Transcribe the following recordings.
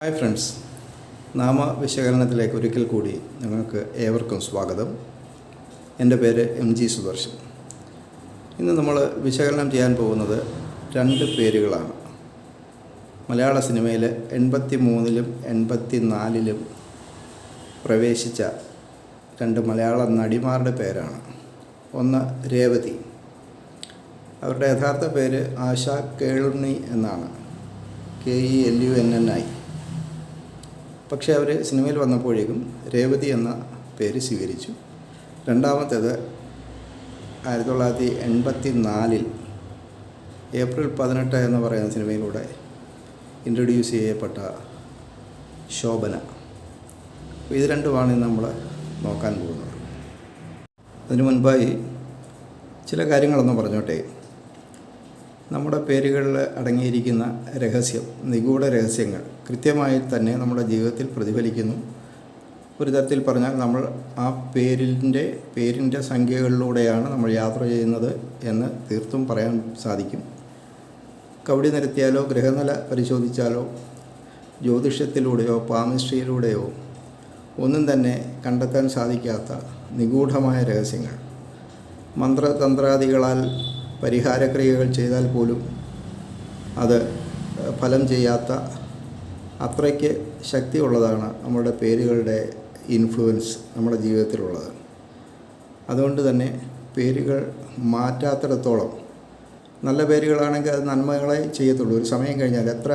Hi friends, നാമവിശകലനത്തിലേക്ക് ഒരിക്കൽ കൂടി നിങ്ങൾക്ക് ഏവർക്കും സ്വാഗതം. എൻ്റെ പേര് MG സുദർശൻ. ഇന്ന് നമ്മൾ വിശകലനം ചെയ്യാൻ പോകുന്നത് രണ്ട് പേരുകളാണ്. മലയാള സിനിമയിൽ 83-ലും 84-ലും പ്രവേശിച്ച രണ്ട് മലയാള നടിമാരുടെ പേരാണ്. ഒന്ന് രേവതി. അവരുടെ യഥാർത്ഥ പേര് ആശാ കേളുണ്ണി എന്നാണ്, KELUNNI. പക്ഷേ അവർ സിനിമയിൽ വന്നപ്പോഴേക്കും രേവതി എന്ന പേര് സ്വീകരിച്ചു. രണ്ടാമത്തേത് 1984 ഏപ്രിൽ 18 എന്ന് പറയുന്ന സിനിമയിലൂടെ ഇൻട്രൊഡ്യൂസ് ചെയ്യപ്പെട്ട ശോഭന. ഇത് രണ്ടുമാണ് ഇന്ന് നമ്മൾ നോക്കാൻ പോകുന്നത്. അതിനു മുൻപായി ചില കാര്യങ്ങളൊന്ന് പറഞ്ഞോട്ടെ. നമ്മുടെ പേരുകളിൽ അടങ്ങിയിരിക്കുന്ന രഹസ്യം, നിഗൂഢ രഹസ്യങ്ങൾ കൃത്യമായി തന്നെ നമ്മുടെ ജീവിതത്തിൽ പ്രതിഫലിക്കുന്നു. ഒരു തരത്തിൽ പറഞ്ഞാൽ നമ്മൾ ആ പേരിൻ്റെ സംഖ്യകളിലൂടെയാണ് നമ്മൾ യാത്ര ചെയ്യുന്നത് എന്ന് തീർത്തും പറയാൻ സാധിക്കും. കവടി നിരത്തിയാലോ ഗ്രഹനില പരിശോധിച്ചാലോ ജ്യോതിഷത്തിലൂടെയോ പാമിസ്ട്രിയിലൂടെയോ ഒന്നും തന്നെ കണ്ടെത്താൻ സാധിക്കാത്ത നിഗൂഢമായ രഹസ്യങ്ങൾ, മന്ത്രതന്ത്രാദികളാൽ പരിഹാരക്രിയകൾ ചെയ്താൽ പോലും അത് ഫലം ചെയ്യാത്ത അത്രയ്ക്ക് ശക്തിയുള്ളതാണ് നമ്മുടെ പേരുകളുടെ ഇൻഫ്ലുവൻസ് നമ്മുടെ ജീവിതത്തിലുള്ളത്. അതുകൊണ്ട് തന്നെ പേരുകൾ മാറ്റാത്തിടത്തോളം, നല്ല പേരുകളാണെങ്കിൽ അത് നന്മകളെ ചെയ്യത്തുള്ളൂ. ഒരു സമയം കഴിഞ്ഞാൽ എത്ര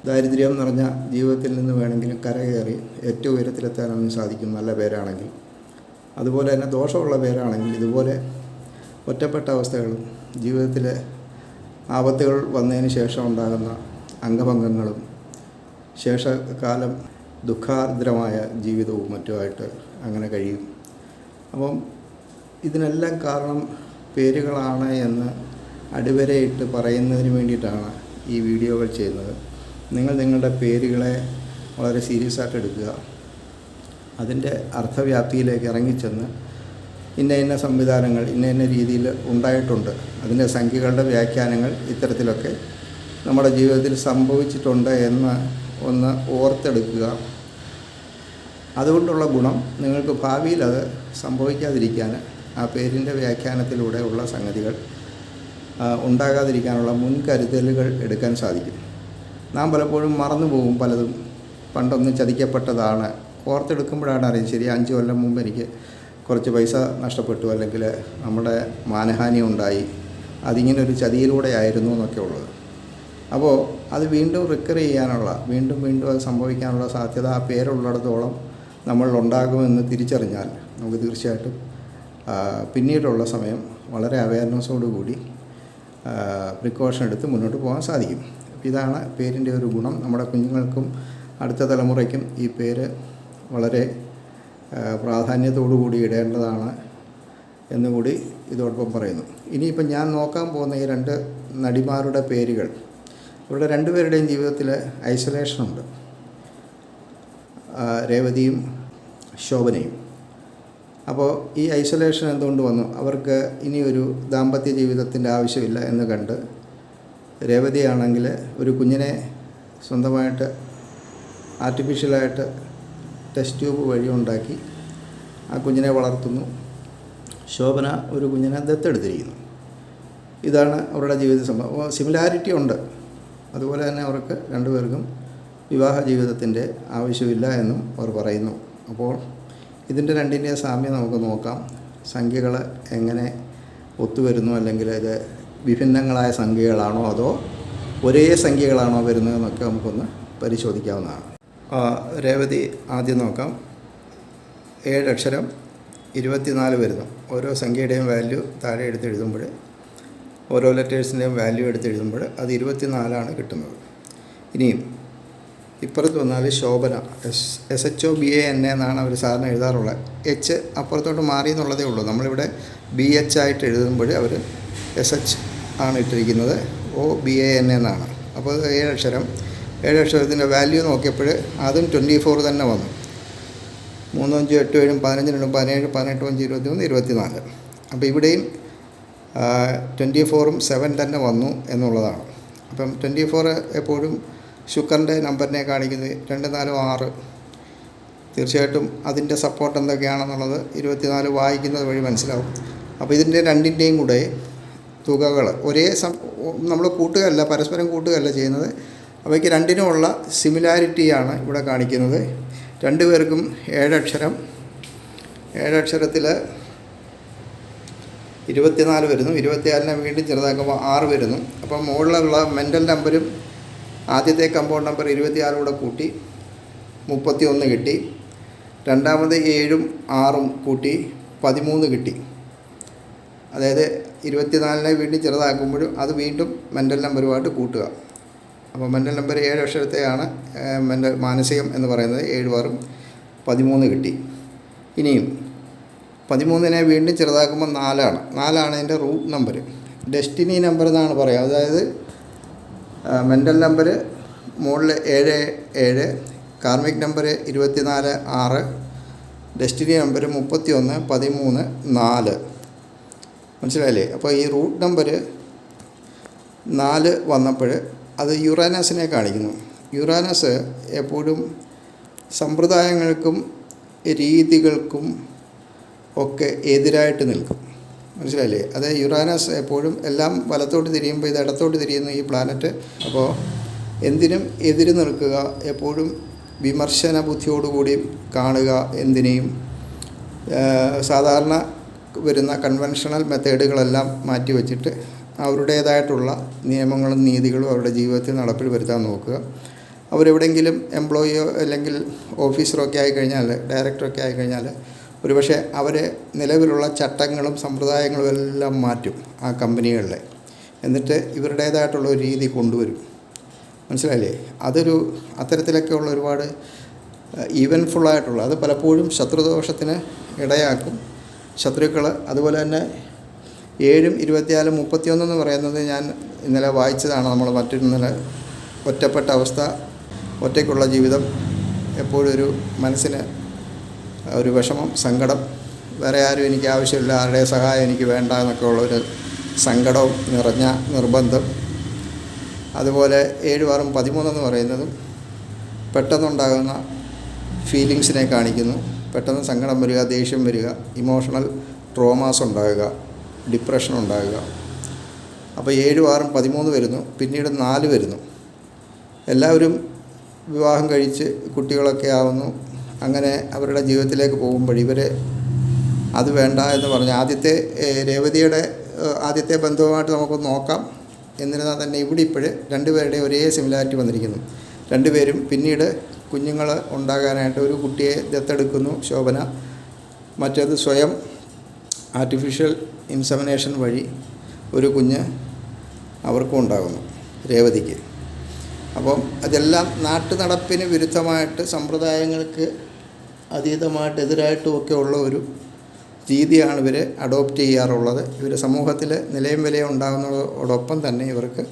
ദാരിദ്ര്യം നിറഞ്ഞ ജീവിതത്തിൽ നിന്ന് വേണമെങ്കിലും കരകയറി ഏറ്റവും ഉയരത്തിലെത്താൻ അവന് സാധിക്കും നല്ല പേരാണെങ്കിൽ. അതുപോലെ തന്നെ ദോഷമുള്ള പേരാണെങ്കിൽ ഇതുപോലെ ഒറ്റപ്പെട്ട അവസ്ഥകളും ജീവിതത്തിലെ ആപത്തുകൾ വന്നതിന് ശേഷം ഉണ്ടാകുന്ന അംഗഭംഗങ്ങളും ശേഷകാലം ദുഃഖാർദ്രമായ ജീവിതവും മറ്റുമായിട്ട് അങ്ങനെ കഴിയും. അപ്പം ഇതിനെല്ലാം കാരണം പേരുകളാണ് എന്ന് അടിവരയിട്ട് പറയുന്നതിന് വേണ്ടിയിട്ടാണ് ഈ വീഡിയോകൾ ചെയ്യുന്നത്. നിങ്ങൾ നിങ്ങളുടെ പേരുകളെ വളരെ സീരിയസ് ആയിട്ട് എടുക്കുക. അതിൻ്റെ അർത്ഥവ്യാപ്തിയിലേക്ക് ഇറങ്ങിച്ചെന്ന് ഇന്ന സംവിധാനങ്ങൾ ഇന്ന രീതിയിൽ ഉണ്ടായിട്ടുണ്ട്, അതിൻ്റെ സംഖ്യകളുടെ വ്യാഖ്യാനങ്ങൾ ഇത്തരത്തിലൊക്കെ നമ്മുടെ ജീവിതത്തിൽ സംഭവിച്ചിട്ടുണ്ട് എന്ന് ഒന്ന് ഓർത്തെടുക്കുക. അതുകൊണ്ടുള്ള ഗുണം നിങ്ങൾക്ക് ഭാവിയിൽ അത് സംഭവിക്കാതിരിക്കാൻ, ആ പേരിൻ്റെ വ്യാഖ്യാനത്തിലൂടെ ഉള്ള സംഗതികൾ ഉണ്ടാകാതിരിക്കാനുള്ള മുൻകരുതലുകൾ എടുക്കാൻ സാധിക്കും. നാം പലപ്പോഴും മറന്നു പോകും പലതും. പണ്ടൊന്ന് ചതിക്കപ്പെട്ടതാണ്, ഓർത്തെടുക്കുമ്പോഴാണ് അറിയാം, ശരി 5 കൊല്ലം മുമ്പ് എനിക്ക് കുറച്ച് പൈസ നഷ്ടപ്പെട്ടു, അല്ലെങ്കിൽ നമ്മുടെ മാനഹാനി ഉണ്ടായി, അതിങ്ങനൊരു ചതിയിലൂടെ ആയിരുന്നു എന്നൊക്കെ ഉള്ളത്. അപ്പോൾ അത് വീണ്ടും റിക്കർ ചെയ്യാനുള്ള, വീണ്ടും അത് സംഭവിക്കാനുള്ള സാധ്യത ആ പേരുള്ളിടത്തോളം നമ്മളിലുണ്ടാകുമെന്ന് തിരിച്ചറിഞ്ഞാൽ നമുക്ക് തീർച്ചയായിട്ടും പിന്നീടുള്ള സമയം വളരെ അവയർനെസ്സോടുകൂടി പ്രിക്കോഷൻ എടുത്ത് മുന്നോട്ട് പോകാൻ സാധിക്കും. ഇതാണ് പേരിൻ്റെ ഒരു ഗുണം. നമ്മുടെ കുഞ്ഞുങ്ങൾക്കും അടുത്ത തലമുറയ്ക്കും ഈ പേര് വളരെ പ്രാധാന്യത്തോടുകൂടി ഇടേണ്ടതാണ് എന്നുകൂടി ഇതോടൊപ്പം പറയുന്നു. ഇനിയിപ്പം ഞാൻ നോക്കാൻ പോകുന്ന ഈ രണ്ട് നടിമാരുടെ പേരുകൾ, ഇവരുടെ രണ്ടുപേരുടെയും ജീവിതത്തിൽ ഐസൊലേഷനുണ്ട്. രേവതിയും ശോഭനയും. അപ്പോൾ ഈ ഐസൊലേഷൻ എന്തുകൊണ്ട് വന്നു? അവർക്ക് ഇനിയൊരു ദാമ്പത്യ ജീവിതത്തിൻ്റെ ആവശ്യമില്ല എന്ന് കണ്ട് രേവതിയാണെങ്കിൽ ഒരു കുഞ്ഞിനെ സ്വന്തമായിട്ട് ആർട്ടിഫിഷ്യലായിട്ട് ടെസ്റ്റ് ട്യൂബ് വഴി ഉണ്ടാക്കി ആ കുഞ്ഞിനെ വളർത്തുന്നു. ശോഭന ഒരു കുഞ്ഞിനെ ദത്തെടുത്തിരിക്കുന്നു. ഇതാണ് അവരുടെ ജീവിത സംഭവം. സിമിലാരിറ്റി ഉണ്ട്. അതുപോലെ തന്നെ അവർക്ക് രണ്ടുപേർക്കും വിവാഹ ജീവിതത്തിൻ്റെ ആവശ്യമില്ല എന്നും അവർ പറയുന്നു. അപ്പോൾ ഇതിൻ്റെ രണ്ടിൻ്റെ സാമ്യം നമുക്ക് നോക്കാം. സംഖ്യകൾ എങ്ങനെ ഒത്തുവരുന്നു, അല്ലെങ്കിൽ ഇത് വിഭിന്നങ്ങളായ സംഖ്യകളാണോ അതോ ഒരേ സംഖ്യകളാണോ വരുന്നതെന്നൊക്കെ നമുക്കൊന്ന് പരിശോധിക്കാവുന്നതാണ്. രേവതി ആദ്യം നോക്കാം. 7 അക്ഷരം 24 വരുന്നു. ഓരോ സംഖ്യയുടെയും വാല്യൂ താഴെ എടുത്ത് എഴുതുമ്പോൾ, ഓരോ ലെറ്റേഴ്സിൻ്റെയും വാല്യൂ എടുത്ത് എഴുതുമ്പോൾ അത് 24 കിട്ടുന്നത്. ഇനിയും ഇപ്പുറത്ത് വന്നാൽ ശോഭന, SHOBANA എന്നാണ് അവർ സാറിന് എഴുതാറുള്ളത്. H അപ്പുറത്തോട്ട് മാറി എന്നുള്ളതേ ഉള്ളൂ. നമ്മളിവിടെ BH ആയിട്ട് എഴുതുമ്പോൾ അവർ SH ആണ് ഇട്ടിരിക്കുന്നത്, OBANA എന്നാണ്. അപ്പോൾ 7 അക്ഷരത്തിൻ്റെ വാല്യൂ നോക്കിയപ്പോൾ അതും 24 തന്നെ വന്നു. 3 5 8 7 15 2 17 18 5 21 24. അപ്പോൾ ഇവിടെയും 24ഉം 7 തന്നെ വന്നു എന്നുള്ളതാണ്. അപ്പം 24 എപ്പോഴും ശുക്രൻ്റെ നമ്പറിനെ കാണിക്കുന്നത് 2, 4, 6. തീർച്ചയായിട്ടും അതിൻ്റെ സപ്പോർട്ട് എന്തൊക്കെയാണെന്നുള്ളത് 24 വായിക്കുന്നത് വഴി മനസ്സിലാവും. അപ്പോൾ ഇതിൻ്റെ രണ്ടിൻ്റെയും കൂടെ തുകകൾ നമ്മൾ കൂട്ടുകയല്ല, പരസ്പരം കൂട്ടുകയല്ല ചെയ്യുന്നത്. അവയ്ക്ക് രണ്ടിനുമുള്ള സിമിലാരിറ്റിയാണ് ഇവിടെ കാണിക്കുന്നത്. രണ്ടുപേർക്കും 7 അക്ഷരം, 7 അക്ഷരത്തിൽ 24 വരുന്നു. 24നെ വീണ്ടും ചെറുതാക്കുമ്പോൾ 6 വരുന്നു. അപ്പം മുകളിലുള്ള മെൻ്റൽ നമ്പരും ആദ്യത്തെ കമ്പൗണ്ട് നമ്പർ 24 കൂടെ കൂട്ടി 31 കിട്ടി. രണ്ടാമത് 7ഉം 6ഉം കൂട്ടി 13 കിട്ടി. അതായത് 24നെ വീണ്ടും ചെറുതാക്കുമ്പോഴും അത് വീണ്ടും മെൻ്റൽ നമ്പറുമായിട്ട് കൂട്ടുക. അപ്പോൾ മെൻ്റൽ നമ്പർ 7 അക്ഷരത്തെയാണ് മാനസികം എന്ന് പറയുന്നത്. 7 6ഉം 13 കിട്ടി. ഇനിയും 13നെ വീണ്ടും ചെറുതാക്കുമ്പോൾ 4ആണ് അതിൻ്റെ റൂട്ട് നമ്പർ. ഡെസ്റ്റിനി നമ്പർ എന്നാണ് പറയുക. അതായത് മെൻ്റൽ നമ്പർ മുകളിൽ 7 7, കാർമിക് നമ്പർ 24 6, ഡെസ്റ്റിനി നമ്പർ 31 13 4. മനസ്സിലായില്ലേ? അപ്പോൾ ഈ റൂട്ട് നമ്പർ 4 വന്നപ്പോൾ അത് യുറാനസിനെ കാണിക്കുന്നു. യുറാനസ് എപ്പോഴും സമ്പ്രദായങ്ങൾക്കും രീതികൾക്കും ഒക്കെ എതിരായിട്ട് നിൽക്കും. മനസ്സിലായില്ലേ? അത് യുറാനസ് എപ്പോഴും എല്ലാം വലത്തോട്ട് തിരിയുമ്പോൾ ഇത് ഇടത്തോട്ട് തിരിയുന്ന ഈ പ്ലാനറ്റ്. അപ്പോൾ എന്തിനും എതിര് നിൽക്കുക, എപ്പോഴും വിമർശന ബുദ്ധിയോടുകൂടി കാണുക. എന്തിനേയും സാധാരണ വരുന്ന കൺവെൻഷണൽ മെത്തേഡുകളെല്ലാം മാറ്റിവെച്ചിട്ട് അവരുടേതായിട്ടുള്ള നിയമങ്ങളും നീതികളും അവരുടെ ജീവിതത്തിൽ നടപ്പിൽ വരുത്താൻ നോക്കുക. അവരെവിടെയെങ്കിലും എംപ്ലോയിയോ അല്ലെങ്കിൽ ഓഫീസറോ ഒക്കെ ആയിക്കഴിഞ്ഞാൽ, ഡയറക്ടറൊക്കെ ആയിക്കഴിഞ്ഞാൽ ഒരുപക്ഷെ അവർ നിലവിലുള്ള ചട്ടങ്ങളും സമ്പ്രദായങ്ങളും എല്ലാം മാറ്റും ആ കമ്പനികളിലെ. എന്നിട്ട് ഇവരുടേതായിട്ടുള്ള ഒരു രീതി കൊണ്ടുവരും. മനസ്സിലായില്ലേ? അത്തരത്തിലൊക്കെ ഉള്ള ഒരുപാട് ഈവൻഫുള്ളായിട്ടുള്ള, അത് പലപ്പോഴും ശത്രുദോഷത്തിന് ഇടയാക്കും ശത്രുക്കൾ. അതുപോലെ തന്നെ 7ഉം 24 31 എന്ന് പറയുന്നത് ഞാൻ ഇന്നലെ വായിച്ചതാണ്. നമ്മൾ ഇന്നലെ ഒറ്റപ്പെട്ട അവസ്ഥ, ഒറ്റയ്ക്കുള്ള ജീവിതം, എപ്പോഴും ഒരു മനസ്സിന് ഒരു വിഷമം, സങ്കടം, വേറെ ആരും എനിക്ക് ആവശ്യമില്ല, ആരുടെ സഹായം എനിക്ക് വേണ്ട എന്നൊക്കെ ഉള്ളൊരു സങ്കടവും നിറഞ്ഞ നിർബന്ധം. അതുപോലെ 7 6 13 എന്ന് പറയുന്നതും പെട്ടെന്നുണ്ടാകുന്ന ഫീലിങ്സിനെ കാണിക്കുന്നു. പെട്ടെന്ന് സങ്കടം വരിക, ദേഷ്യം വരിക, ഇമോഷണൽ ട്രോമാസ് ഉണ്ടാകുക, ഡിപ്രഷൻ ഉണ്ടാകുക. അപ്പോൾ 7 6 13 വരുന്നു. പിന്നീട് 4 വരുന്നു. എല്ലാവരും വിവാഹം കഴിച്ച് കുട്ടികളൊക്കെ ആവുന്നു. അങ്ങനെ അവരുടെ ജീവിതത്തിലേക്ക് പോകുമ്പോൾ ഇവർ അത് വേണ്ട എന്ന് പറഞ്ഞ് രേവതിയുടെ ആദ്യത്തെ ബന്ധവുമായിട്ട് നമുക്കൊന്ന് നോക്കാം. എന്നിരുന്നാൽ തന്നെ ഇവിടെ രണ്ടുപേരുടെയും ഒരേ സിമിലാരിറ്റി വന്നിരിക്കുന്നു. രണ്ടുപേരും പിന്നീട് കുഞ്ഞുങ്ങൾ ഉണ്ടാകാനായിട്ട് ഒരു കുട്ടിയെ ദത്തെടുക്കുന്നു, ശോഭന. മറ്റേത് സ്വയം ആർട്ടിഫിഷ്യൽ ഇൻസെമിനേഷൻ വഴി ഒരു കുഞ്ഞ് അവർക്കും ഉണ്ടാകുന്നു, രേവതിക്ക്. അപ്പം അതെല്ലാം നാട്ടുനടപ്പിന് വിരുദ്ധമായിട്ട്, സമ്പ്രദായങ്ങൾക്ക് അതീതമായിട്ട്, എതിരായിട്ടുമൊക്കെ ഉള്ള ഒരു രീതിയാണ് ഇവർ അഡോപ്റ്റ് ചെയ്യാറുള്ളത്. ഇവർ സമൂഹത്തിൽ നിലയും വിലയും ഉണ്ടാകുന്നതോടൊപ്പം തന്നെ ഇവർക്ക്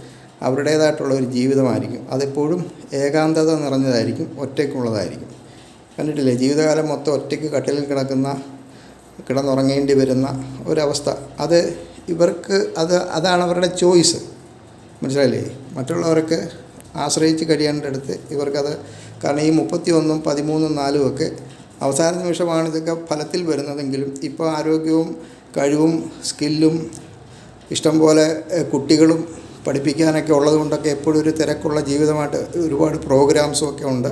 അവരുടേതായിട്ടുള്ള ഒരു ജീവിതമായിരിക്കും. അതെപ്പോഴും ഏകാന്തത നിറഞ്ഞതായിരിക്കും, ഒറ്റയ്ക്കുള്ളതായിരിക്കും. കണ്ടിട്ടില്ലേ? ജീവിതകാലം മൊത്തം ഒറ്റയ്ക്ക് കട്ടിലിൽ കിടന്നുറങ്ങേണ്ടി വരുന്ന ഒരവസ്ഥ. അതാണ് അവരുടെ ചോയ്സ്. മനസ്സിലായില്ലേ? മറ്റുള്ളവർക്ക് ആശ്രയിച്ച് കഴിയേണ്ടടുത്ത് ഇവർക്കത്, കാരണം ഈ 31 13 4 ഒക്കെ അവസാന നിമിഷമാണ് ഇതൊക്കെ ഫലത്തിൽ വരുന്നതെങ്കിലും ഇപ്പോൾ ആരോഗ്യവും കഴിവും സ്കില്ലും ഇഷ്ടംപോലെ കുട്ടികളും പഠിപ്പിക്കാനൊക്കെ ഉള്ളതുകൊണ്ടൊക്കെ എപ്പോഴും ഒരു തിരക്കുള്ള ജീവിതമായിട്ട് ഒരുപാട് പ്രോഗ്രാംസും ഒക്കെ ഉണ്ട്.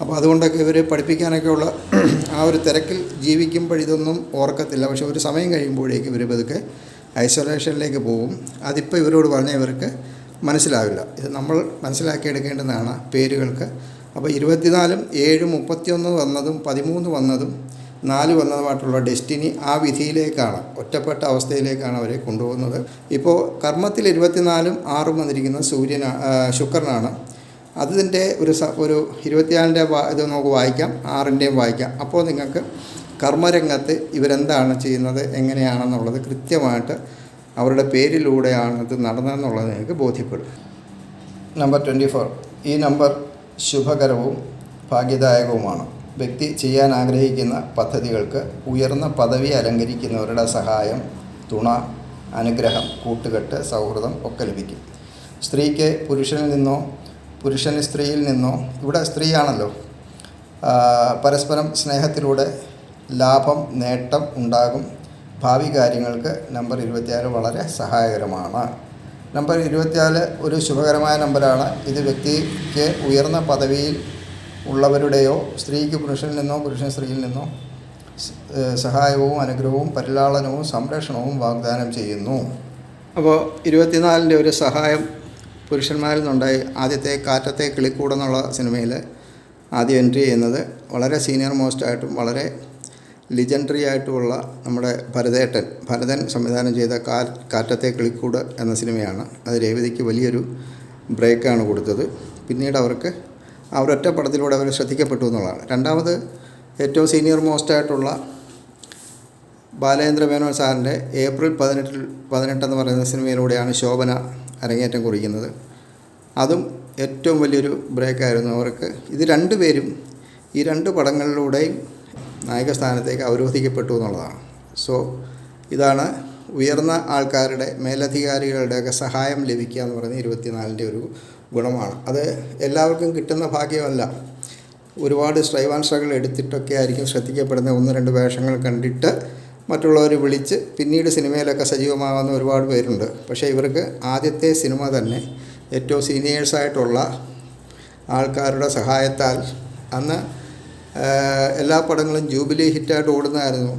അപ്പോൾ അതുകൊണ്ടൊക്കെ ഇവർ പഠിപ്പിക്കാനൊക്കെ ഉള്ള ആ ഒരു തിരക്കിൽ ജീവിക്കുമ്പോൾ ഇതൊന്നും ഓർക്കത്തില്ല. പക്ഷെ ഒരു സമയം കഴിയുമ്പോഴേക്കും ഇവർ പതുക്കെ ഐസൊലേഷനിലേക്ക് പോകും. അതിപ്പോൾ ഇവരോട് പറഞ്ഞാൽ ഇവർക്ക് മനസ്സിലാവില്ല. ഇത് നമ്മൾ മനസ്സിലാക്കിയെടുക്കേണ്ടതാണ് പേരുകൾക്ക്. അപ്പോൾ 24ഉം 7ഉം 31 വന്നതും 13 വന്നതും 4 വന്നതുമായിട്ടുള്ള ഡെസ്റ്റിനി ആ വിധിയിലേക്കാണ്, ഒറ്റപ്പെട്ട അവസ്ഥയിലേക്കാണ് അവരെ കൊണ്ടുപോകുന്നത്. ഇപ്പോൾ കർമ്മത്തിൽ 24ഉം 6ഉം വന്നിരിക്കുന്നത് ശുക്രനാണ്. അതിൻ്റെ ഒരു 24ൻ്റെ ഇത് നമുക്ക് വായിക്കാം, 6ൻ്റെയും വായിക്കാം. അപ്പോൾ നിങ്ങൾക്ക് കർമ്മരംഗത്ത് ഇവരെന്താണ് ചെയ്യുന്നത്, എങ്ങനെയാണെന്നുള്ളത് കൃത്യമായിട്ട് അവരുടെ പേരിലൂടെയാണ് ഇത് നടന്നതെന്നുള്ളത് നിങ്ങൾക്ക് ബോധ്യപ്പെടും. നമ്പർ 24. ഈ നമ്പർ ശുഭകരവും ഭാഗ്യദായകവുമാണ്. വ്യക്തി ചെയ്യാൻ ആഗ്രഹിക്കുന്ന പദ്ധതികൾക്ക് ഉയർന്ന പദവി അലങ്കരിക്കുന്നവരുടെ സഹായം, തുണ, അനുഗ്രഹം, കൂട്ടുകെട്ട്, സൗഹൃദം ഒക്കെ ലഭിക്കും. സ്ത്രീക്ക് പുരുഷനിൽ നിന്നോ പുരുഷൻ സ്ത്രീയിൽ നിന്നോ, ഇവിടെ സ്ത്രീയാണല്ലോ, പരസ്പരം സ്നേഹത്തിലൂടെ ലാഭം നേട്ടം ഉണ്ടാകും. ഭാവി കാര്യങ്ങൾക്ക് നമ്പർ 24 വളരെ സഹായകരമാണ്. നമ്പർ 24 ഒരു ശുഭകരമായ നമ്പറാണ്. ഇത് വ്യക്തിക്ക് ഉയർന്ന പദവിയിൽ ഉള്ളവരുടെയോ സ്ത്രീക്ക് പുരുഷനിൽ നിന്നോ പുരുഷൻ സ്ത്രീയിൽ നിന്നോ സഹായവും അനുഗ്രഹവും പരിലാളനവും സംരക്ഷണവും വാഗ്ദാനം ചെയ്യുന്നു. അപ്പോൾ 24-ൻ്റെ ഒരു സഹായം പുരുഷന്മാരിൽ നിന്നുണ്ടായി. ആദ്യത്തെ കാറ്റത്തെ കിളിക്കൂടെന്നുള്ള സിനിമയിൽ ആദ്യം എൻട്രി ചെയ്യുന്നത് വളരെ സീനിയർ മോസ്റ്റായിട്ടും വളരെ ലിജൻഡറി ആയിട്ടുമുള്ള നമ്മുടെ ഭരതൻ സംവിധാനം ചെയ്ത കാറ്റത്തെ കിളിക്കൂട് എന്ന സിനിമയാണ്. അത് രേവതിക്ക് വലിയൊരു ബ്രേക്കാണ് കൊടുത്തത്. പിന്നീട് അവർക്ക് ആ ഒരൊറ്റ പടത്തിലൂടെ അവർ ശ്രദ്ധിക്കപ്പെട്ടു എന്നുള്ളതാണ്. രണ്ടാമത് ഏറ്റവും സീനിയർ മോസ്റ്റായിട്ടുള്ള ബാലചന്ദ്ര മേനോൻ സാറിൻ്റെ ഏപ്രിൽ 18 എന്ന് പറയുന്ന സിനിമയിലൂടെയാണ് ശോഭന അരങ്ങേറ്റം കുറിക്കുന്നത്. അതും ഏറ്റവും വലിയൊരു ബ്രേക്കായിരുന്നു അവർക്ക്. ഇത് രണ്ടുപേരും ഈ 2 പടങ്ങളിലൂടെയും നായക സ്ഥാനത്തേക്ക് അവരോധിക്കപ്പെട്ടു എന്നുള്ളതാണ്. സോ ഇതാണ് ഉയർന്ന ആൾക്കാരുടെ മേലധികാരികളുടെയൊക്കെ സഹായം ലഭിക്കുക എന്ന് പറയുന്നത് 24-ൻ്റെ ഒരു ഗുണമാണ്. അത് എല്ലാവർക്കും കിട്ടുന്ന ഭാഗ്യമല്ല. ഒരുപാട് സ്ട്രൈവ് ആൻഡ് സ്ട്രഗിൾ എടുത്തിട്ടൊക്കെ ആയിരിക്കും ശ്രദ്ധിക്കപ്പെടുന്ന 1-2 വേഷങ്ങൾ കണ്ടിട്ട് മറ്റുള്ളവർ വിളിച്ച് പിന്നീട് സിനിമയിലൊക്കെ സജീവമാകുന്ന ഒരുപാട് പേരുണ്ട്. പക്ഷേ ഇവർക്ക് ആദ്യത്തെ സിനിമ തന്നെ ഏറ്റവും സീനിയേഴ്സായിട്ടുള്ള ആൾക്കാരുടെ സഹായത്താൽ, അന്ന് എല്ലാ പടങ്ങളും ജൂബിലി ഹിറ്റായിട്ട് ഓടുന്നതായിരുന്നു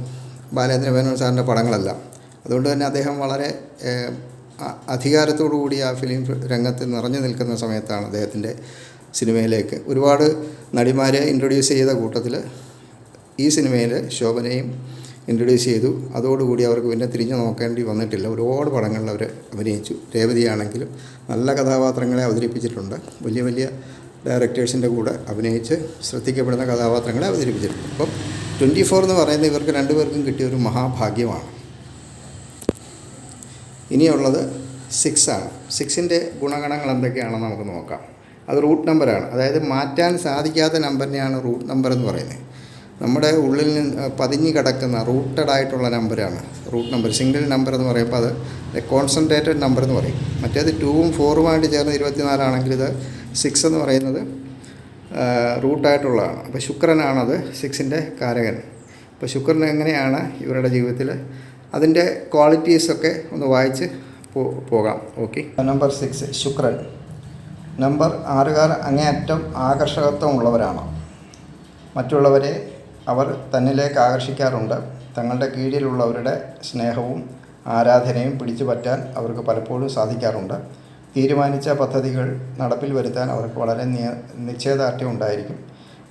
ബാലേന്ദ്ര മേനോൻ സാറിൻ്റെ പടങ്ങളെല്ലാം. അതുകൊണ്ട് തന്നെ അദ്ദേഹം വളരെ അധികാരത്തോടു കൂടി ആ ഫിലിം രംഗത്ത് നിറഞ്ഞു നിൽക്കുന്ന സമയത്താണ് അദ്ദേഹത്തിൻ്റെ സിനിമയിലേക്ക് ഒരുപാട് നടിമാരെ ഇൻട്രൊഡ്യൂസ് ചെയ്ത കൂട്ടത്തിൽ ഈ സിനിമയിൽ ശോഭനയും ഇൻട്രൊഡ്യൂസ് ചെയ്തു. അതോടുകൂടി അവർക്ക് പിന്നെ തിരിഞ്ഞു നോക്കേണ്ടി വന്നിട്ടില്ല. ഒരുപാട് പടങ്ങളിൽ അവർ അഭിനയിച്ചു. രേവതിയാണെങ്കിലും നല്ല കഥാപാത്രങ്ങളെ അവതരിപ്പിച്ചിട്ടുണ്ട്. വലിയ വലിയ ഡയറക്ടേഴ്സിൻ്റെ കൂടെ അഭിനയിച്ച് ശ്രദ്ധിക്കപ്പെടുന്ന കഥാപാത്രങ്ങളെ അവതരിപ്പിച്ചിട്ടുണ്ട്. അപ്പം 24 എന്ന് പറയുന്നത് ഇവർക്ക് 2 പേർക്കും കിട്ടിയൊരു മഹാഭാഗ്യമാണ്. ഇനിയുള്ളത് 6 ആണ്. 6ൻ്റെ ഗുണഗണങ്ങൾ എന്തൊക്കെയാണെന്ന് നമുക്ക് നോക്കാം. അത് റൂട്ട് നമ്പറാണ്. അതായത് മാറ്റാൻ സാധിക്കാത്ത നമ്പറിനെയാണ് റൂട്ട് നമ്പർ എന്ന് പറയുന്നത്. നമ്മുടെ ഉള്ളിൽ നിന്ന് പതിഞ്ഞു കിടക്കുന്ന റൂട്ടഡായിട്ടുള്ള നമ്പറാണ് റൂട്ട് നമ്പർ. സിംഗിൾ നമ്പർ എന്ന് പറയുമ്പോൾ അത് കോൺസെൻട്രേറ്റഡ് നമ്പർ എന്ന് പറയും. മറ്റേത് 2ഉം 4ഉമായിട്ട് ചേർന്ന് 24 ആണെങ്കിൽ ഇത് 6 എന്ന് പറയുന്നത് റൂട്ടായിട്ടുള്ളതാണ്. അപ്പോൾ ശുക്രനാണത് 6ൻ്റെ കാരകൻ. അപ്പോൾ ശുക്രൻ എങ്ങനെയാണ് ഇവരുടെ ജീവിതത്തിൽ അതിൻ്റെ ക്വാളിറ്റീസൊക്കെ ഒന്ന് വായിച്ച് പോകാം. ഓക്കെ. നമ്പർ 6 ശുക്രൻ. നമ്പർ 6കാർ അങ്ങേയറ്റം ആകർഷകത്വമുള്ളവരാണ്. മറ്റുള്ളവരെ അവർ തന്നിലേക്ക് ആകർഷിക്കാറുണ്ട്. തങ്ങളുടെ കീഴിലുള്ളവരുടെ സ്നേഹവും ആരാധനയും പിടിച്ചു പറ്റാൻ അവർക്ക് പലപ്പോഴും സാധിക്കാറുണ്ട്. തീരുമാനിച്ച പദ്ധതികൾ നടപ്പിൽ വരുത്താൻ അവർക്ക് വളരെ നിശ്ചയദാർഢ്യം ഉണ്ടായിരിക്കും.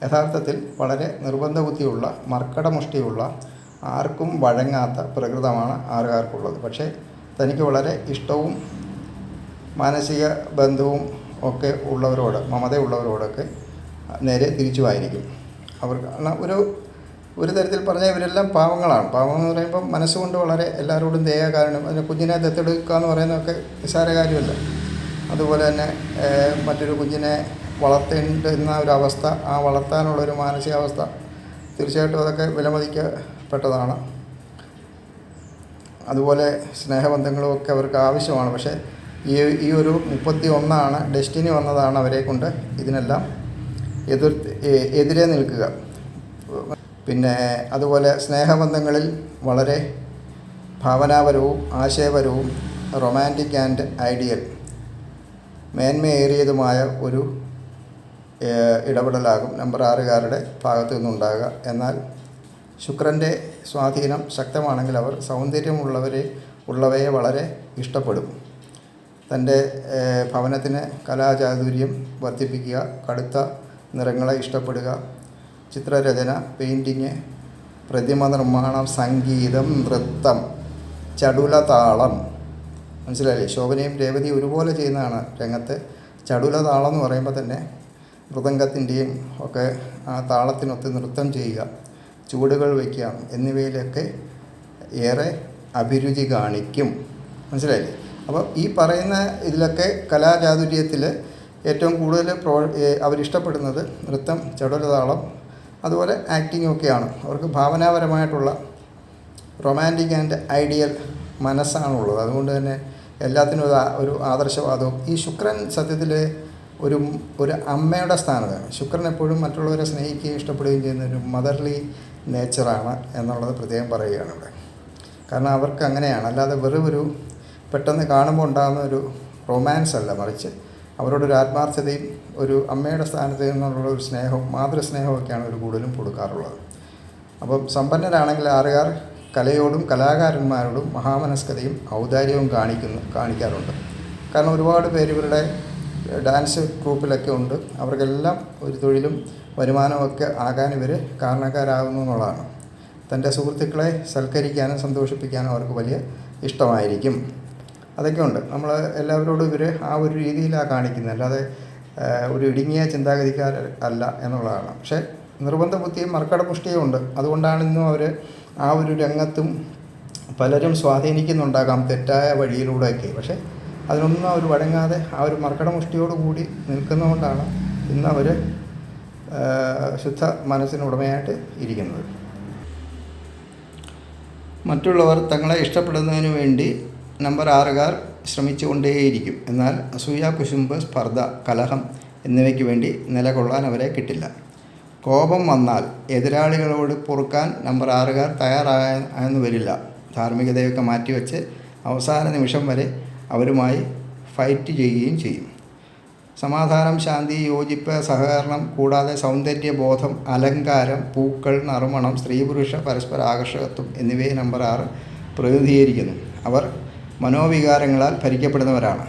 യഥാർത്ഥത്തിൽ വളരെ നിർബന്ധ ബുദ്ധിയുള്ള മർക്കടമുഷ്ടിയുള്ള ആർക്കും വഴങ്ങാത്ത പ്രകൃതമാണ് 6കാർക്കുള്ളത്. പക്ഷേ തനിക്ക് വളരെ ഇഷ്ടവും മാനസിക ബന്ധവും ഒക്കെ ഉള്ളവരോട്, മമതയുള്ളവരോടൊക്കെ നേരെ തിരിച്ചുമായിരിക്കും. അവർക്ക് ഒരു തരത്തിൽ പറഞ്ഞാൽ ഇവരെല്ലാം പാവങ്ങളാണ്. പാവം എന്ന് പറയുമ്പം മനസ്സുകൊണ്ട് വളരെ എല്ലാവരോടും ദയ. കാരണം അതിന് കുഞ്ഞിനെ ദത്തെടുക്കുക എന്ന് പറയുന്നതൊക്കെ നിസ്സാര കാര്യമല്ല. അതുപോലെ തന്നെ മറ്റൊരു കുഞ്ഞിനെ വളർത്തേണ്ടുന്ന ഒരവസ്ഥ, ആ വളർത്താനുള്ളൊരു മാനസികാവസ്ഥ, തീർച്ചയായിട്ടും അതൊക്കെ വിലമതിക്കപ്പെട്ടതാണ്. അതുപോലെ സ്നേഹബന്ധങ്ങളും ഒക്കെ അവർക്ക് ആവശ്യമാണ്. പക്ഷേ ഈ ഒരു 31 ഡെസ്റ്റിനി വന്നതാണ് അവരെ കൊണ്ട് ഇതിനെല്ലാം എതിരെ നിൽക്കുക. പിന്നെ അതുപോലെ സ്നേഹബന്ധങ്ങളിൽ വളരെ ഭാവനാപരവും ആശയപരവും റൊമാൻറ്റിക് ആൻഡ് ഐഡിയൽ മേന്മയേറിയതുമായ ഒരു ഇടപെടലാകും നമ്പർ 6കാരുടെ ഭാഗത്തു നിന്നുണ്ടാകുക. എന്നാൽ ശുക്രൻ്റെ സ്വാധീനം ശക്തമാണെങ്കിൽ അവർ സൗന്ദര്യമുള്ളവയെ വളരെ ഇഷ്ടപ്പെടും. തൻ്റെ ഭവനത്തിന് കലാചാതുര്യം വർദ്ധിപ്പിക്കുക, കടുത്ത നിറങ്ങളെ ഇഷ്ടപ്പെടുക, ചിത്രരചന, പെയിൻറ്റിങ്, പ്രതിമ നിർമ്മാണം, സംഗീതം, നൃത്തം, ചടുലതാളം. മനസ്സിലായില്ലേ? ശോഭനയും രേവതിയും ഒരുപോലെ ചെയ്യുന്നതാണ് രംഗത്ത്. ചടുലതാളം എന്ന് പറയുമ്പോൾ തന്നെ മൃദംഗത്തിൻ്റെയും ഒക്കെ ആ താളത്തിനൊത്ത് നൃത്തം ചെയ്യുക, ചുവടുകൾ വയ്ക്കുക എന്നിവയിലൊക്കെ ഏറെ അഭിരുചി കാണിക്കും. മനസ്സിലായില്ലേ? അപ്പോൾ ഈ പറയുന്ന ഇതിലൊക്കെ കലാചാതുര്യത്തിൽ ഏറ്റവും കൂടുതൽ അവരിഷ്ടപ്പെടുന്നത് നൃത്തം, ചടുലതാളം, അതുപോലെ ആക്ടിങ് ഒക്കെയാണ്. അവർക്ക് ഭാവനാപരമായിട്ടുള്ള റൊമാൻറ്റിക് ആൻഡ് ഐഡിയൽ മനസ്സാണുള്ളത്. അതുകൊണ്ട് തന്നെ എല്ലാത്തിനും ഒരു ആദർശവാദവും. ഈ ശുക്രൻ സത്യത്തിൽ ഒരു ഒരു അമ്മയുടെ സ്ഥാനത്താണ്. ശുക്രൻ എപ്പോഴും മറ്റുള്ളവരെ സ്നേഹിക്കുകയും ഇഷ്ടപ്പെടുകയും ചെയ്യുന്ന ഒരു മദർലി നേച്ചറാണ് എന്നുള്ളത് പ്രത്യേകം പറയുകയാണ് ഇവിടെ. കാരണം അവർക്ക് അങ്ങനെയാണ്, അല്ലാതെ വെറും ഒരു പെട്ടെന്ന് കാണുമ്പോൾ ഉണ്ടാകുന്ന ഒരു റൊമാൻസ് അല്ല, മറിച്ച് അവരോടൊരു ആത്മാർത്ഥതയും ഒരു അമ്മയുടെ സ്ഥാനത്ത് നിന്നുള്ള ഒരു സ്നേഹവും മാതൃസ്നേഹമൊക്കെയാണ് അവർ കൂടുതലും കൊടുക്കാറുള്ളത്. അപ്പം സമ്പന്നരാണെങ്കിൽ ആറുകാർ കലയോടും കലാകാരന്മാരോടും മഹാമനസ്കതയും ഔദാര്യവും കാണിക്കാറുണ്ട്. കാരണം ഒരുപാട് പേര് ഇവരുടെ ഡാൻസ് ട്രൂപ്പിലൊക്കെ ഉണ്ട്. അവർക്കെല്ലാം ഒരു തൊഴിലും വരുമാനമൊക്കെ ആകാൻ ഇവർ കാരണക്കാരാകുന്നു എന്നുള്ളതാണ്. തൻ്റെ സുഹൃത്തുക്കളെ സൽക്കരിക്കാനും സന്തോഷിപ്പിക്കാനും അവർക്ക് വലിയ ഇഷ്ടമായിരിക്കും. അതൊക്കെ ഉണ്ട്. നമ്മൾ എല്ലാവരോടും ഇവർ ആ ഒരു രീതിയിലാണ് കാണിക്കുന്നത്, അല്ലാതെ ഒരു ഇടുങ്ങിയ ചിന്താഗതിക്കാർ അല്ല എന്നുള്ളതാണ്. പക്ഷേ നിർബന്ധ ബുദ്ധിയും മർക്കടപുഷ്ടിയും ഉണ്ട്. അതുകൊണ്ടാണ് ഇന്നും അവർ ആ ഒരു രംഗത്തും പലരും സ്വാധീനിക്കുന്നുണ്ടാകാം തെറ്റായ വഴിയിലൂടെയൊക്കെ. പക്ഷേ അതിനൊന്നും അവർ വഴങ്ങാതെ ആ ഒരു മർക്കടമുഷ്ടിയോടുകൂടി നിൽക്കുന്നതുകൊണ്ടാണ് ഇന്ന് അവർ ശുദ്ധ മനസ്സിനുടമയായിട്ട് ഇരിക്കുന്നത്. മറ്റുള്ളവർ തങ്ങളെ ഇഷ്ടപ്പെടുന്നതിന് വേണ്ടി നമ്പർ 6കാർ ശ്രമിച്ചുകൊണ്ടേയിരിക്കും. എന്നാൽ അസൂയ, കുശുമ്പ്, സ്പർദ്ധ, കലഹം എന്നിവയ്ക്ക് വേണ്ടി നിലകൊള്ളാൻ അവരെ കിട്ടില്ല. കോപം വന്നാൽ എതിരാളികളോട് പൊറുക്കാൻ നമ്പർ 6കാർ തയ്യാറായെന്ന് വരില്ല. ധാർമ്മികതയൊക്കെ മാറ്റിവെച്ച് അവസാന നിമിഷം വരെ അവരുമായി ഫൈറ്റ് ചെയ്യുകയും ചെയ്യും. സമാധാനം, ശാന്തി, യോജിപ്പ്, സഹകരണം കൂടാതെ സൗന്ദര്യബോധം, അലങ്കാരം, പൂക്കൾ, നറുമണം, സ്ത്രീ പുരുഷ പരസ്പര ആകർഷകത്വം എന്നിവയെ നമ്പർ 6 പ്രതിനിധീകരിക്കുന്നു. അവർ മനോവികാരങ്ങളാൽ ഭരിക്കപ്പെടുന്നവരാണ്.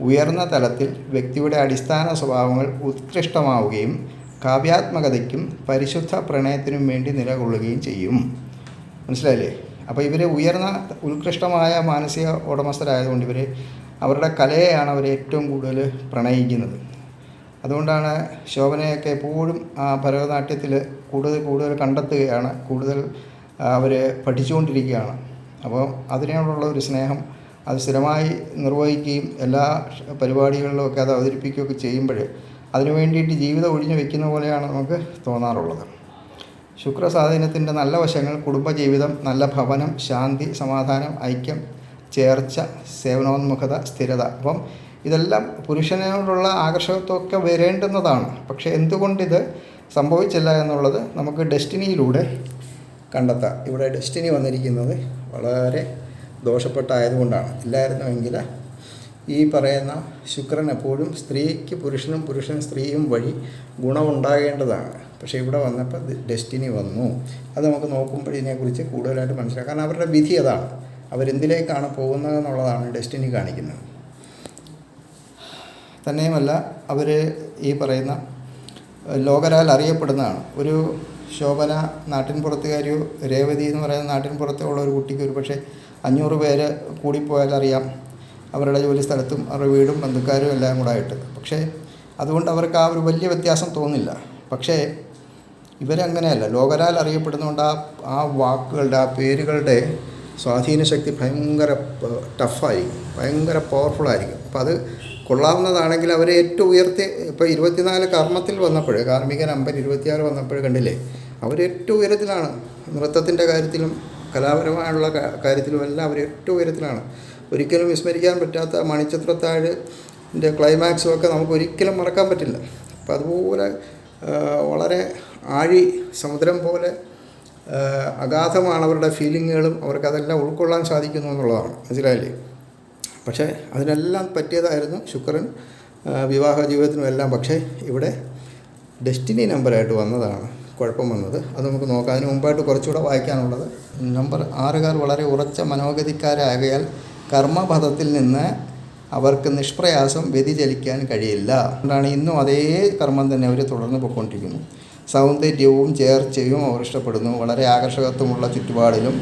ഉയർന്ന തലത്തിൽ വ്യക്തിയുടെ അടിസ്ഥാന സ്വഭാവങ്ങൾ ഉത്കൃഷ്ടമാവുകയും കാവ്യാത്മകതയ്ക്കും പരിശുദ്ധ പ്രണയത്തിനും വേണ്ടി നിലകൊള്ളുകയും ചെയ്യും. മനസ്സിലായില്ലേ? അപ്പോൾ ഇവർ ഉത്കൃഷ്ടമായ മാനസിക ഉടമസ്ഥരായതുകൊണ്ട് അവരുടെ കലയെയാണ് അവർ ഏറ്റവും കൂടുതൽ പ്രണയിക്കുന്നത്. അതുകൊണ്ടാണ് ശോഭനയൊക്കെ എപ്പോഴും ഭരതനാട്യത്തിൽ കൂടുതൽ കണ്ടെത്തുകയാണ്, കൂടുതൽ അവർ പഠിച്ചുകൊണ്ടിരിക്കുകയാണ്. അപ്പോൾ അതിനോടുള്ള ഒരു സ്നേഹം അത് സ്ഥിരമായി നിർവഹിക്കുകയും എല്ലാ പരിപാടികളിലുമൊക്കെ അത് അവതരിപ്പിക്കുകയൊക്കെ ചെയ്യുമ്പോൾ അതിനു വേണ്ടിയിട്ട് ജീവിതം ഒഴിഞ്ഞു വെക്കുന്ന പോലെയാണ് നമുക്ക് തോന്നാറുള്ളത്. ശുക്രസ്വാധീനത്തിൻ്റെ നല്ല വശങ്ങൾ: കുടുംബജീവിതം, നല്ല ഭവനം, ശാന്തി, സമാധാനം, ഐക്യം, ചേർച്ച, സേവനോന്മുഖത, സ്ഥിരത. അപ്പം ഇതെല്ലാം പുരുഷനോടുള്ള ആകർഷകത്വമൊക്കെ വരേണ്ടുന്നതാണ്. പക്ഷേ എന്തുകൊണ്ടിത് സംഭവിച്ചില്ല എന്നുള്ളത് നമുക്ക് ഡെസ്റ്റിനിയിലൂടെ കണ്ടെത്താം. ഇവിടെ ഡെസ്റ്റിനി വന്നിരിക്കുന്നത് വളരെ ദോഷപ്പെട്ടായതുകൊണ്ടാണ്. ഇല്ലായിരുന്നുവെങ്കിൽ ഈ പറയുന്ന ശുക്രൻ എപ്പോഴും സ്ത്രീക്ക് പുരുഷനും പുരുഷൻ സ്ത്രീയും വഴി ഗുണമുണ്ടാകേണ്ടതാണ്. പക്ഷേ ഇവിടെ വന്നപ്പോൾ ഡെസ്റ്റിനി വന്നു. അത് നമുക്ക് നോക്കുമ്പോൾ ഇതിനെക്കുറിച്ച് കൂടുതലായിട്ട് മനസ്സിലാക്കാം. കാരണം അവരുടെ വിധി അതാണ്, അവരെന്തിലേക്കാണ് പോകുന്നതെന്നുള്ളതാണ് ഡെസ്റ്റിനി കാണിക്കുന്നത്. തന്നെയുമല്ല അവർ ഈ പറയുന്ന ലോകരാൽ അറിയപ്പെടുന്നതാണ്. ഒരു ശോഭന നാട്ടിൻപുറത്തുകാരിയോ രേവതി എന്ന് പറയുന്ന നാട്ടിൻപുറത്തുള്ള ഒരു കുട്ടിക്ക് ഒരു പക്ഷേ 500 പേര് കൂടിപ്പോയാൽ അറിയാം, അവരുടെ ജോലി സ്ഥലത്തും അവരുടെ വീടും ബന്ധുക്കാരും എല്ലാം കൂടെ ആയിട്ട്. പക്ഷേ അതുകൊണ്ട് അവർക്ക് ആ ഒരു വലിയ വ്യത്യാസം തോന്നില്ല. പക്ഷേ ഇവരങ്ങനെയല്ല, ലോകരാൽ അറിയപ്പെടുന്നതുകൊണ്ട് ആ വാക്കുകളുടെ, ആ പേരുകളുടെ സ്വാധീന ശക്തി ഭയങ്കര ടഫായിരിക്കും, ഭയങ്കര പവർഫുള്ളായിരിക്കും. അപ്പോൾ അത് കൊള്ളാവുന്നതാണെങ്കിൽ അവരെ ഏറ്റവും ഉയർത്തി, ഇപ്പോൾ 24 കർമ്മത്തിൽ വന്നപ്പോൾ, കാർമ്മിക നമ്പർ 26 വന്നപ്പോൾ കണ്ടില്ലേ, അവർ ഏറ്റവും ഉയരത്തിലാണ്. നൃത്തത്തിൻ്റെ കാര്യത്തിലും കലാപരമായുള്ള കാര്യത്തിലും എല്ലാം അവർ ഏറ്റവും ഉയരത്തിലാണ്. ഒരിക്കലും വിസ്മരിക്കാൻ പറ്റാത്ത മണിച്ചിത്രത്താഴിൻ്റെ ക്ലൈമാക്സും ഒക്കെ നമുക്ക് ഒരിക്കലും മറക്കാൻ പറ്റില്ല. അപ്പം അതുപോലെ വളരെ സമുദ്രം പോലെ അഗാധമാണ് അവരുടെ ഫീലിങ്ങുകളും. അവർക്കതെല്ലാം ഉൾക്കൊള്ളാൻ സാധിക്കുന്നു എന്നുള്ളതാണ്. മനസ്സിലായില്ലേ? പക്ഷേ അതിനെല്ലാം പറ്റിയതായിരുന്നു ശുക്രൻ വിവാഹ ജീവിതത്തിനും എല്ലാം. പക്ഷേ ഇവിടെ ഡെസ്റ്റിനി നമ്പറായിട്ട് വന്നതാണ് കുഴപ്പം വന്നത്. അത് നമുക്ക് നോക്കാം. അതിന് മുമ്പായിട്ട് കുറച്ചുകൂടെ വായിക്കാനുള്ളത്, നമ്പർ 6കാർ വളരെ ഉറച്ച മനോഗതിക്കാരാകയാൽ കർമ്മപഥത്തിൽ നിന്ന് അവർക്ക് നിഷ്പ്രയാസം വ്യതിചലിക്കാൻ കഴിയില്ല. അതുകൊണ്ടാണ് ഇന്നും അതേ കർമ്മം തന്നെ അവർ തുടർന്ന് പോയിക്കൊണ്ടിരിക്കുന്നു. സൗന്ദര്യവും ചേർച്ചയും അവർ ഇഷ്ടപ്പെടുന്നു. വളരെ ആകർഷകത്വമുള്ള ചുറ്റുപാടിലും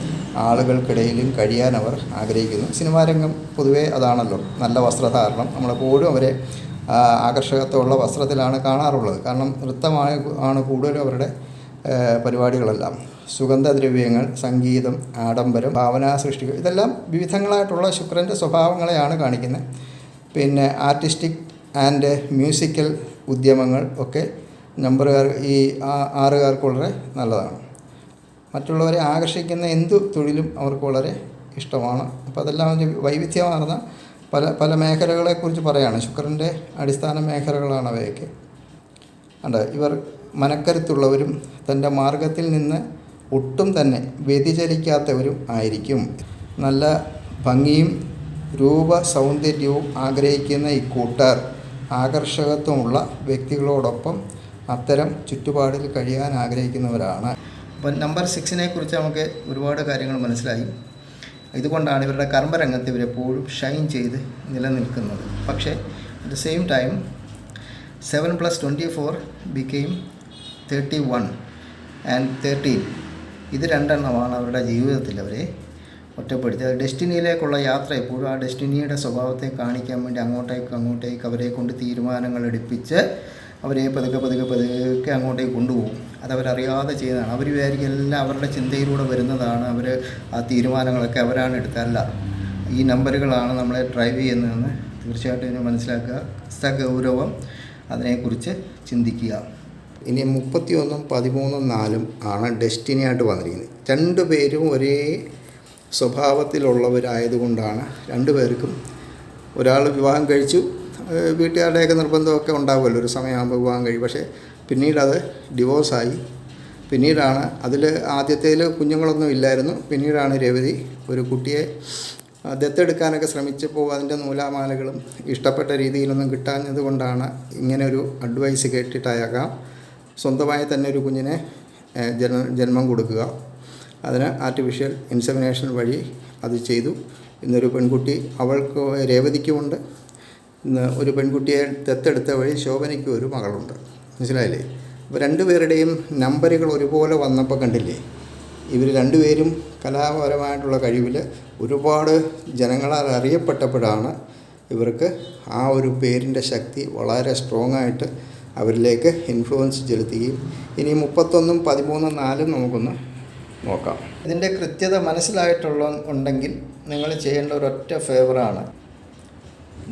ആളുകൾക്കിടയിലും കഴിയാൻ അവർ ആഗ്രഹിക്കുന്നു. സിനിമാ രംഗം പൊതുവേ അതാണല്ലോ, നല്ല വസ്ത്രധാരണം. നമ്മളെപ്പോഴും അവരെ ആകർഷകത്വമുള്ള വസ്ത്രത്തിലാണ് കാണാറുള്ളത്. കാരണം നൃത്തമാണ് കൂടുതലും അവരുടെ പരിപാടികളെല്ലാം. സുഗന്ധദ്രവ്യങ്ങൾ, സംഗീതം, ആഡംബരം, ഭാവനാ സൃഷ്ടികൾ, ഇതെല്ലാം വിവിധങ്ങളായിട്ടുള്ള ശുക്രൻ്റെ സ്വഭാവങ്ങളെയാണ് കാണിക്കുന്നത്. പിന്നെ ആർട്ടിസ്റ്റിക് ആൻഡ് മ്യൂസിക്കൽ ഉദ്യമങ്ങൾ ഒക്കെ നമ്പറുകാർ, ഈ 6കാർക്ക് വളരെ നല്ലതാണ്. മറ്റുള്ളവരെ ആകർഷിക്കുന്ന എന്തു തൊഴിലും അവർക്ക് വളരെ ഇഷ്ടമാണ്. അപ്പോൾ അതെല്ലാം വൈവിധ്യമാർന്ന പല മേഖലകളെക്കുറിച്ച് പറയുകയാണ്. ശുക്രൻ്റെ അടിസ്ഥാന മേഖലകളാണ് അവയൊക്കെ. ഇവർ മനക്കരുത്തുള്ളവരും തൻ്റെ മാർഗത്തിൽ നിന്ന് ഒട്ടും തന്നെ വ്യതിചലിക്കാത്തവരും ആയിരിക്കും. നല്ല ഭംഗിയും രൂപ സൗന്ദര്യവും ആഗ്രഹിക്കുന്ന ഇക്കൂട്ടർ ആകർഷകത്വമുള്ള വ്യക്തികളോടൊപ്പം അത്തരം ചുറ്റുപാടിൽ കഴിയാൻ ആഗ്രഹിക്കുന്നവരാണ്. അപ്പം നമ്പർ 6 കുറിച്ച് നമുക്ക് ഒരുപാട് കാര്യങ്ങൾ മനസ്സിലായി. ഇതുകൊണ്ടാണ് ഇവരുടെ കർമ്മരംഗത്ത് ഇവരെപ്പോഴും ഷൈൻ ചെയ്ത് നിലനിൽക്കുന്നത്. പക്ഷേ at the same time 7 + 24 became 31 and 13. ഇത് രണ്ടെണ്ണമാണ് അവരുടെ ജീവിതത്തിൽ അവരെ ഒറ്റപ്പെടുത്തിയത്. ഡെസ്റ്റിനിയിലേക്കുള്ള യാത്ര എപ്പോഴും ആ ഡെസ്റ്റിനിയുടെ സ്വഭാവത്തെ കാണിക്കാൻ വേണ്ടി അങ്ങോട്ടേക്ക് അവരെ കൊണ്ട് തീരുമാനങ്ങൾ എടുപ്പിച്ച് അവരെ പതുക്കെ അങ്ങോട്ടേക്ക് കൊണ്ടുപോകും. അതവരറിയാതെ ചെയ്യുന്നതാണ്. അവർ വിചാരിക്കും എല്ലാം അവരുടെ ചിന്തയിലൂടെ വരുന്നതാണ്, അവർ ആ തീരുമാനങ്ങളൊക്കെ അവരാണ് എടുത്തല്ല, ഈ നമ്പറുകളാണ് നമ്മളെ ഡ്രൈവ് ചെയ്യുന്നതെന്ന് തീർച്ചയായിട്ടും ഇതിനെ മനസ്സിലാക്കുക. സഗൗരവം അതിനെക്കുറിച്ച് ചിന്തിക്കുക. ഇനി 31, 13, 4 ആണ് ഡെസ്റ്റിനിയായിട്ട് വന്നിരിക്കുന്നത്. രണ്ടുപേരും ഒരേ സ്വഭാവത്തിലുള്ളവരായതുകൊണ്ടാണ് രണ്ടുപേർക്കും, ഒരാൾ വിവാഹം കഴിച്ചു, വീട്ടുകാരുടെയൊക്കെ നിർബന്ധമൊക്കെ ഉണ്ടാകുമല്ലോ, ഒരു സമയമാകുമ്പോൾ വിവാഹം കഴിയും. പക്ഷേ പിന്നീട് അത് ഡിവോഴ്സായി. പിന്നീടാണ് അതിൽ ആദ്യത്തേൽ കുഞ്ഞുങ്ങളൊന്നും ഇല്ലായിരുന്നു. പിന്നീടാണ് രേവതി ഒരു കുട്ടിയെ ദത്തെടുക്കാനൊക്കെ ശ്രമിച്ചപ്പോൾ അതിൻ്റെ നൂലാമാലകളും ഇഷ്ടപ്പെട്ട രീതിയിലൊന്നും കിട്ടാഞ്ഞത് കൊണ്ടാണ് ഇങ്ങനെ ഒരു അഡ്വൈസ് കേട്ടിട്ടായാകാം സ്വന്തമായി തന്നെ ഒരു കുഞ്ഞിനെ ജന്മം കൊടുക്കുക. അതിന് ആർട്ടിഫിഷ്യൽ ഇൻസെമിനേഷൻ വഴി അത് ചെയ്തു. ഇന്നൊരു പെൺകുട്ടി അവൾക്ക് രേവതിക്കുമുണ്ട്. ഇന്ന് ഒരു പെൺകുട്ടിയെ ദത്തെടുത്ത വഴി ശോഭനയ്ക്കും ഒരു മകളുണ്ട്. മനസ്സിലായില്ലേ? അപ്പോൾ രണ്ടുപേരുടെയും നമ്പറുകൾ ഒരുപോലെ വന്നപ്പോൾ കണ്ടില്ലേ, ഇവർ രണ്ടുപേരും കലാപരമായിട്ടുള്ള കഴിവിൽ ഒരുപാട് ജനങ്ങളാൽ അറിയപ്പെട്ടപ്പോഴാണ് ഇവർക്ക് ആ ഒരു പേരിൻ്റെ ശക്തി വളരെ സ്ട്രോങ് ആയിട്ട് അവരിലേക്ക് ഇൻഫ്ലുവൻസ് ചെലുത്തുകയും. ഇനി 31, 13, 4 നമുക്കൊന്ന് നോക്കാം. ഇതിൻ്റെ കൃത്യത ഉണ്ടെങ്കിൽ നിങ്ങൾ ചെയ്യേണ്ട ഒരൊറ്റ ഫേവറാണ്,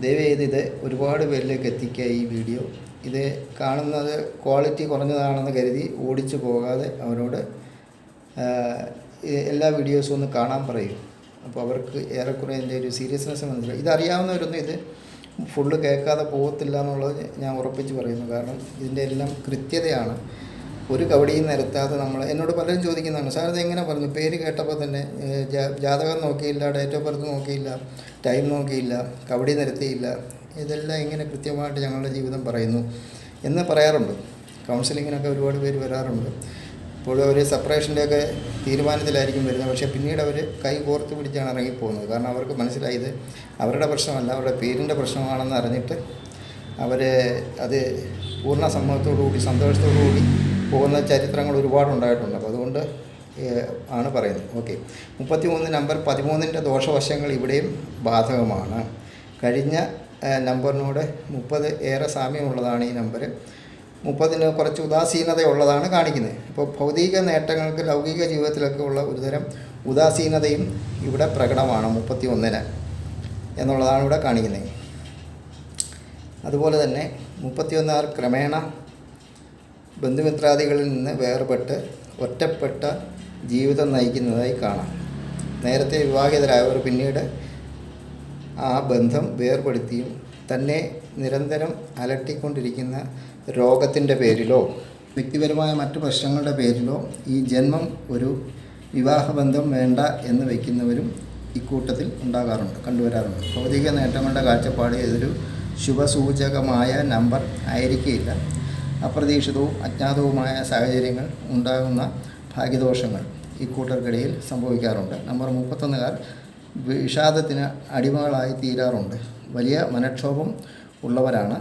ദയവേത് ഇത് ഒരുപാട് പേരിലേക്ക് എത്തിക്കുക. ഈ വീഡിയോ ഇത് കാണുന്നത് ക്വാളിറ്റി കുറഞ്ഞതാണെന്ന് കരുതി ഓടിച്ചു പോകാതെ അവരോട് എല്ലാ വീഡിയോസും ഒന്ന് കാണാൻ പറയും. അപ്പോൾ അവർക്ക് ഏറെക്കുറെ അതിൻ്റെ ഒരു സീരിയസ്നെസ് മനസ്സിലായി. ഇതറിയാവുന്നവരൊന്നും ഇത് ഫുള്ള് കേൾക്കാതെ പോകത്തില്ല എന്നുള്ളത് ഞാൻ ഉറപ്പിച്ച് പറയുന്നു. കാരണം ഇതിൻ്റെ എല്ലാം കൃത്യതയാണ്. ഒരു കവടിയും നിരത്താതെ എന്നോട് പലരും ചോദിക്കുന്നതാണ്, സാർ ഇത് എങ്ങനെ പറഞ്ഞു, പേര് കേട്ടപ്പോൾ തന്നെ ജാതകം നോക്കിയില്ല, ഡേറ്റ് ഓഫ് ബർത്ത് നോക്കിയില്ല, ടൈം നോക്കിയില്ല, കവടി നിരത്തിയില്ല, ഇതെല്ലാം ഇങ്ങനെ കൃത്യമായിട്ട് ഞങ്ങളുടെ ജീവിതം പറയുന്നു എന്ന് പറയാറുണ്ട്. കൗൺസിലിങ്ങിനൊക്കെ ഒരുപാട് പേര് വരാറുണ്ട്. ഇപ്പോഴും അവർ സെപ്പറേഷൻ്റെയൊക്കെ തീരുമാനത്തിലായിരിക്കും വരുന്നത്. പക്ഷേ പിന്നീട് അവർ കൈ കോർത്ത് പിടിച്ചാണ് ഇറങ്ങിപ്പോകുന്നത്. കാരണം അവർക്ക് മനസ്സിലായി ഇത് അവരുടെ പ്രശ്നമല്ല, അവരുടെ പേരിൻ്റെ പ്രശ്നമാണെന്ന് അറിഞ്ഞിട്ട് അവർ അത് പൂർണ്ണ സമ്മതത്തോടുകൂടി സന്തോഷത്തോടുകൂടി പോകുന്ന ചരിത്രങ്ങൾ ഒരുപാടുണ്ടായിട്ടുണ്ട്. അപ്പോൾ അതുകൊണ്ട് ആണ് പറയുന്നത്. ഓക്കെ, 33 നമ്പർ 13ൻ്റെ ദോഷവശങ്ങൾ ഇവിടെയും ബാധകമാണ്. കഴിഞ്ഞ നമ്പറിനോട് 30 ഏറെ സാമ്യമുള്ളതാണ് ഈ നമ്പർ. 30 കുറച്ച് ഉദാസീനതയുള്ളതാണ് കാണിക്കുന്നത്. ഇപ്പോൾ ഭൗതിക നേട്ടങ്ങൾക്ക് ലൗകിക ജീവിതത്തിലൊക്കെ ഉള്ള ഒരുതരം ഉദാസീനതയും ഇവിടെ പ്രകടമാണ് 31 എന്നുള്ളതാണ് ഇവിടെ കാണിക്കുന്നത്. അതുപോലെ തന്നെ 31 ക്രമേണ ബന്ധുമിത്രാദികളിൽ നിന്ന് വേർപെട്ട് ഒറ്റപ്പെട്ട ജീവിതം നയിക്കുന്നതായി കാണാം. നേരത്തെ വിവാഹിതരായവർ പിന്നീട് ആ ബന്ധം വേർപെടുത്തിയും തന്നെ നിരന്തരം അലട്ടിക്കൊണ്ടിരിക്കുന്ന രോഗത്തിൻ്റെ പേരിലോ വ്യക്തിപരമായ മറ്റു പ്രശ്നങ്ങളുടെ പേരിലോ ഈ ജന്മം ഒരു വിവാഹബന്ധം വേണ്ട എന്ന് വയ്ക്കുന്നവരും ഇക്കൂട്ടത്തിൽ കണ്ടുവരാറുണ്ട്. ഭൗതിക നേട്ടങ്ങളുടെ കാഴ്ചപ്പാട് ഇതൊരു ശുഭസൂചകമായ നമ്പർ ആയിരിക്കില്ല. അപ്രതീക്ഷിതവും അജ്ഞാതവുമായ സാഹചര്യങ്ങൾ ഉണ്ടാകുന്ന ഭാഗ്യദോഷങ്ങൾ ഇക്കൂട്ടർക്കിടയിൽ സംഭവിക്കാറുണ്ട്. നമ്പർ 31 വിഷാദത്തിന് അടിമകളായി തീരാറുണ്ട്. വലിയ മനക്ഷോഭം ഉള്ളവരാണ്.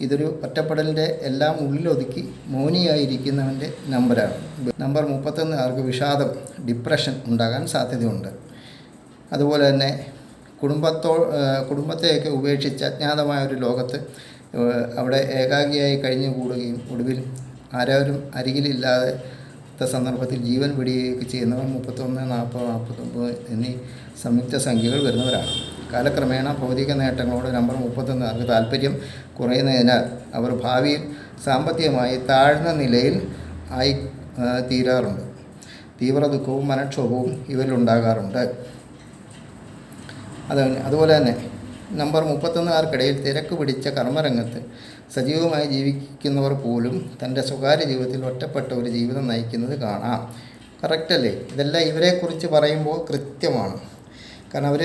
ഇതൊരു ഒറ്റപ്പെടലിൻ്റെ എല്ലാം ഉള്ളിലൊതുക്കി മൗനിയായിരിക്കുന്നവൻ്റെ നമ്പറാണ്. നമ്പർ 31 വിഷാദം, ഡിപ്രഷൻ ഉണ്ടാകാൻ സാധ്യതയുണ്ട്. അതുപോലെ തന്നെ കുടുംബത്തെയൊക്കെ ഉപേക്ഷിച്ച് അജ്ഞാതമായ ഒരു ലോകത്ത് അവിടെ ഏകാഗിയായി കഴിഞ്ഞു കൂടുകയും ഒടുവിൽ ആരും അരികിലില്ലാത്ത സന്ദർഭത്തിൽ ജീവൻ വിടുകയൊക്കെ ചെയ്യുന്നവർ 31, 40, 49 എന്നീ സംയുക്ത സംഖ്യകൾ വരുന്നവരാണ്. കാലക്രമേണ ഭൗതിക നേട്ടങ്ങളോട് നമ്പർ 31 താല്പര്യം കുറയുന്നതിനാൽ അവർ ഭാവിയിൽ സാമ്പത്തികമായി താഴ്ന്ന നിലയിൽ ആയി തീരാറുണ്ട്. തീവ്ര ദുഃഖവും മനക്ഷോഭവും ഇവരിലുണ്ടാകാറുണ്ട്. അതുപോലെ തന്നെ നമ്പർ 31കാർക്കിടയിൽ തിരക്ക് പിടിച്ച കർമ്മരംഗത്ത് സജീവമായി ജീവിക്കുന്നവർ പോലും തൻ്റെ സ്വകാര്യ ജീവിതത്തിൽ ഒറ്റപ്പെട്ട ഒരു ജീവിതം നയിക്കുന്നത് കാണാം. കറക്റ്റല്ലേ? ഇതെല്ലാം ഇവരെക്കുറിച്ച് പറയുമ്പോൾ കൃത്യമാണ്. കാരണം അവർ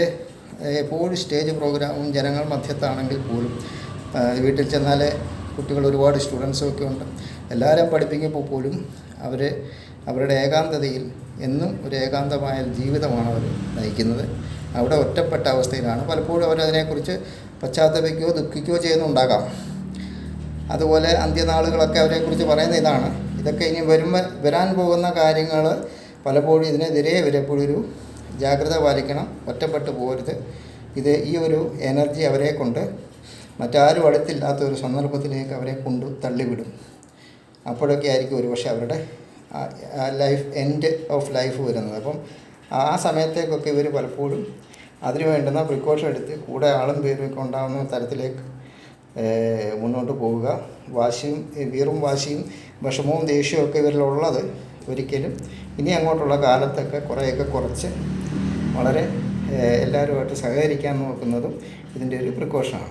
എപ്പോഴും സ്റ്റേജ് പ്രോഗ്രാമും ജനങ്ങൾ മധ്യത്താണെങ്കിൽ പോലും വീട്ടിൽ ചെന്നാൽ കുട്ടികൾ ഒരുപാട് സ്റ്റുഡൻസൊക്കെ ഉണ്ട്. എല്ലാവരും പഠിപ്പിക്കുമ്പോൾ പോലും അവരുടെ ഏകാന്തതയിൽ എന്നും ഒരു ഏകാന്തമായ ജീവിതമാണ് അവർ നയിക്കുന്നത്. അവിടെ ഒറ്റപ്പെട്ട അവസ്ഥയിലാണ്. പലപ്പോഴും അവരതിനെക്കുറിച്ച് പശ്ചാത്തപിക്കുകയോ ദുഃഖിക്കുകയോ ചെയ്യുന്നുണ്ടാകാം. അതുപോലെ അന്ത്യനാളുകളൊക്കെ അവരെക്കുറിച്ച് പറയുന്ന ഇതാണ്. ഇതൊക്കെ ഇനി വരാൻ പോകുന്ന കാര്യങ്ങൾ പലപ്പോഴും ഇതിനെതിരെ ഇവരെപ്പോഴും ഒരു ജാഗ്രത പാലിക്കണം. ഒറ്റപ്പെട്ടു പോകരുത്. ഈ ഒരു എനർജി അവരെ കൊണ്ട് മറ്റാരും അടുത്തില്ലാത്ത ഒരു സന്ദർഭത്തിലേക്ക് അവരെ കൊണ്ട് തള്ളിവിടും. അപ്പോഴൊക്കെ ആയിരിക്കും ഒരുപക്ഷെ അവരുടെ ലൈഫ് എൻഡ് ഓഫ് ലൈഫ് വരുന്നത്. അപ്പം ആ സമയത്തേക്കൊക്കെ ഇവർ പലപ്പോഴും അതിന് വേണ്ടുന്ന പ്രിക്കോഷൻ എടുത്ത് കൂടെ ആളും പേരും ഒക്കെ ഉണ്ടാകുന്ന തരത്തിലേക്ക് മുന്നോട്ട് പോവുക. വീറും വാശിയും വിഷമവും ദേഷ്യവും ഒക്കെ ഇവരിലുള്ളത് ഒരിക്കലും ഇനി അങ്ങോട്ടുള്ള കാലത്തൊക്കെ കുറേയൊക്കെ കുറച്ച് വളരെ എല്ലാവരുമായിട്ട് സഹകരിക്കാൻ നോക്കുന്നതും ഇതിൻ്റെ ഒരു പ്രിക്കോഷനാണ്.